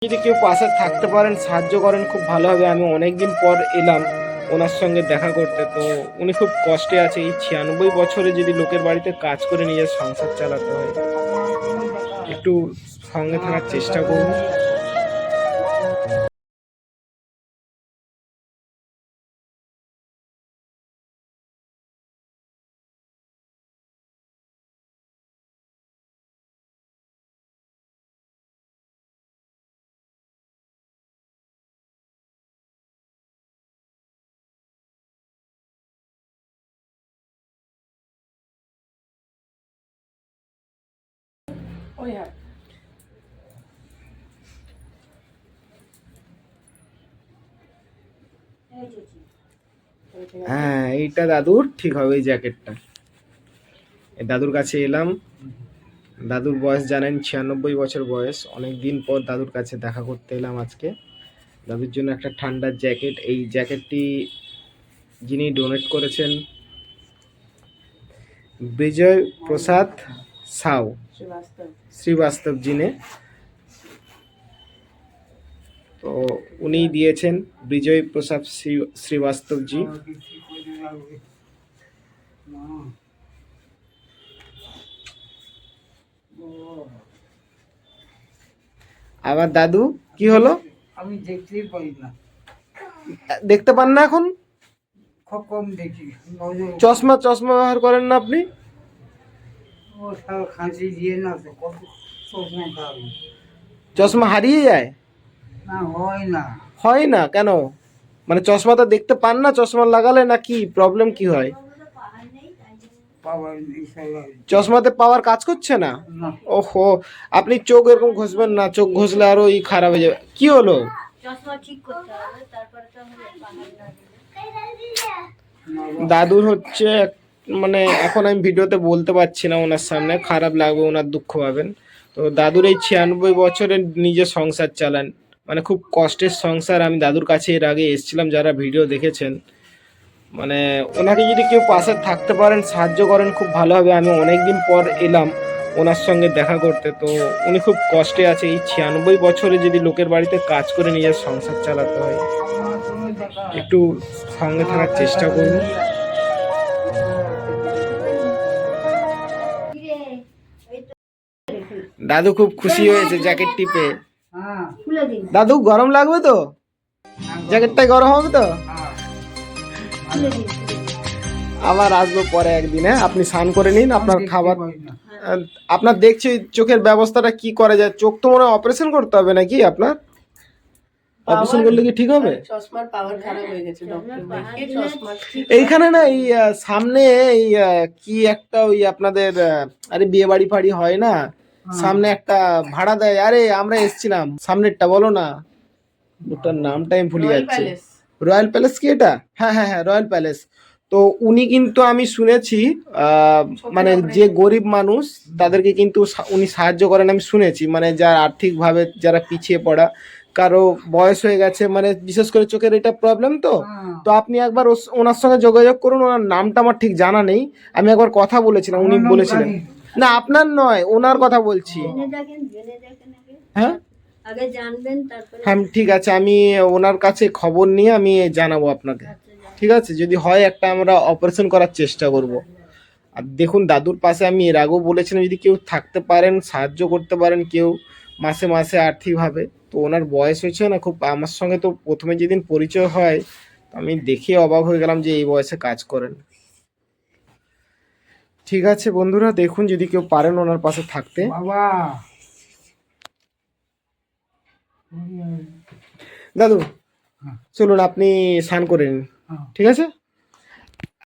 যদি কেউ পাশে থাকতে পারেন, সাহায্য করেন, খুব ভালো হবে। আমি অনেকদিন পর এলাম ওনার সঙ্গে দেখা করতে। তো উনি খুব কষ্টে আছে। এই 96 বছরে যদি লোকের বাড়িতে কাজ করে নিজের সংসার চালাতে হয়, একটু সঙ্গে থাকার চেষ্টা করুন। হ্যাঁ, এইটা দাদুর ঠিক হবে। এই জ্যাকেটটা দাদুর কাছে এলাম। দাদুর বয়স জানেন, 96 বছর বয়স। অনেক দিন পর দাদুর কাছে দেখা করতে এলাম আজকে। দাদুর জন্য একটা ঠান্ডার জ্যাকেট। এই জ্যাকেটটি যিনি ডোনেট করেছেন, বিজয় প্রসাদ সাউ শ্রীবাস্তব জিনে, তো উনি দিয়েছেন। বিজয় প্রসাদ শ্রীবাস্তব জি। আবার দাদু কি হলো? আমি দেখতেই পাই না। দেখতে পান না এখন? খুব কম দেখি। চশমা ব্যবহার করেন না আপনি? ও সব খাঁচি দিয়ে না তো কত চশমা পাবো। চশমা হারিয়ে যায়? না, হয় না। হয় না কেন? মানে চশমাটা দেখতে পান না চশমা লাগালে, নাকি প্রবলেম কি হয়? পাওয়ার নেই সবাই। চশমাতে পাওয়ার কাজ করছে না? না। ওহো, আপনি চোখ এরকম ঘষবেন না। চোখ ঘষলে আরো খারাপ হয়ে যাবে। কি হলো? দাদুর হচ্ছে, মানে এখন আমি ভিডিওতে বলতে পারছি না ওনার সামনে, খারাপ লাগবে, ওনার দুঃখ পাবেন। তো দাদুর এই 96 বছরের নিজের সংসার চালান, মানে খুব কষ্টের সংসার। আমি দাদুর কাছে এর আগে এসেছিলাম, যারা ভিডিও দেখেছেন। মানে ওনাকে যদি কেউ পাশে থাকতে পারেন, সাহায্য করেন, খুব ভালো হবে। আমি অনেকদিন পর এলাম ওনার সঙ্গে দেখা করতে। তো উনি খুব কষ্টে আছে। এই 96 বছরে যদি লোকের বাড়িতে কাজ করে নিজের সংসার চালাতে হয়, একটু সঙ্গে থাকার চেষ্টা করুন। দাদু খুব খুশি হয়েছে জ্যাকেটটি পেয়ে। দাদু গরম লাগবে তো? জ্যাকেটটাই গরম হবে তো? আবার আসবো পরে একদিন। হ্যাঁ, আপনি স্নান করে নিন, আপনার খাবার। আপনার দেখছি চোখের ব্যবস্থাটা কি করা যায়। চোখ তো মনে হয় অপারেশন করতে হবে নাকি আপনার? অপারেশন করলে কি ঠিক হবে? চশমার পাওয়ার খারাপ হয়ে গেছে, ডক্টর দেখে চশমা এইখানে না, এই সামনে এই কি একটা ওই আপনাদের আরে বিয়ে বাড়ি ফাড়ি হয় না, সামনে একটা ভাড়া দেয়। আরে আমরা এসেছিলাম সামনেরটা, বলো না ওটার নামটা আমি ভুলে যাচ্ছি। রয়্যাল প্যালেস কি এটা? হ্যাঁ হ্যাঁ হ্যাঁ, রয়্যাল প্যালেস। তো উনি কিন্তু, আমি শুনেছি, মানে যে গরিব মানুষ তাদেরকে কিন্তু উনি সাহায্য করেন, আমি শুনেছি। মানে যারা আর্থিকভাবে যারা পিছিয়ে পড়া, কারো বয়স হয়ে গেছে, মানে বিশেষ করে চোখের এটা প্রবলেম। তো তো আপনি একবার ওনার সঙ্গে যোগাযোগ করুন। ওনার নামটা আমার ঠিক জানা নেই। আমি একবার কথা বলেছিলাম, উনি বলেছিলেন। না, আপনার নয়, ওনার কথা বলছি। হ্যাঁ আগে জানবেন তারপরে। হ্যাঁ, ঠিক আছে, আমি ওনার কাছে খবর নিয়ে আমি জানাবো আপনাকে। ঠিক আছে, যদি হয় একটা আমরা অপারেশন করার চেষ্টা করব। আর দেখুন, দাদুর পাশে আমি এর আগেও বলেছিলাম, যদি কেউ থাকতে পারেন, সাহায্য করতে পারেন কেউ মাসে মাসে আর্থিকভাবে। তো ওনার বয়স হয়েছে না খুব। আমার সঙ্গে তো প্রথমে যেদিন পরিচয় হয়, আমি দেখে অবাক হয়ে গেলাম যে এই বয়সে কাজ করেন। ঠিক আছে বন্ধুরা, দেখুন যদি কেউ পারেন ওনার পাশে থাকতে। বাবা দাদু চলুন, আপনি স্নান করে নিন। ঠিক আছে।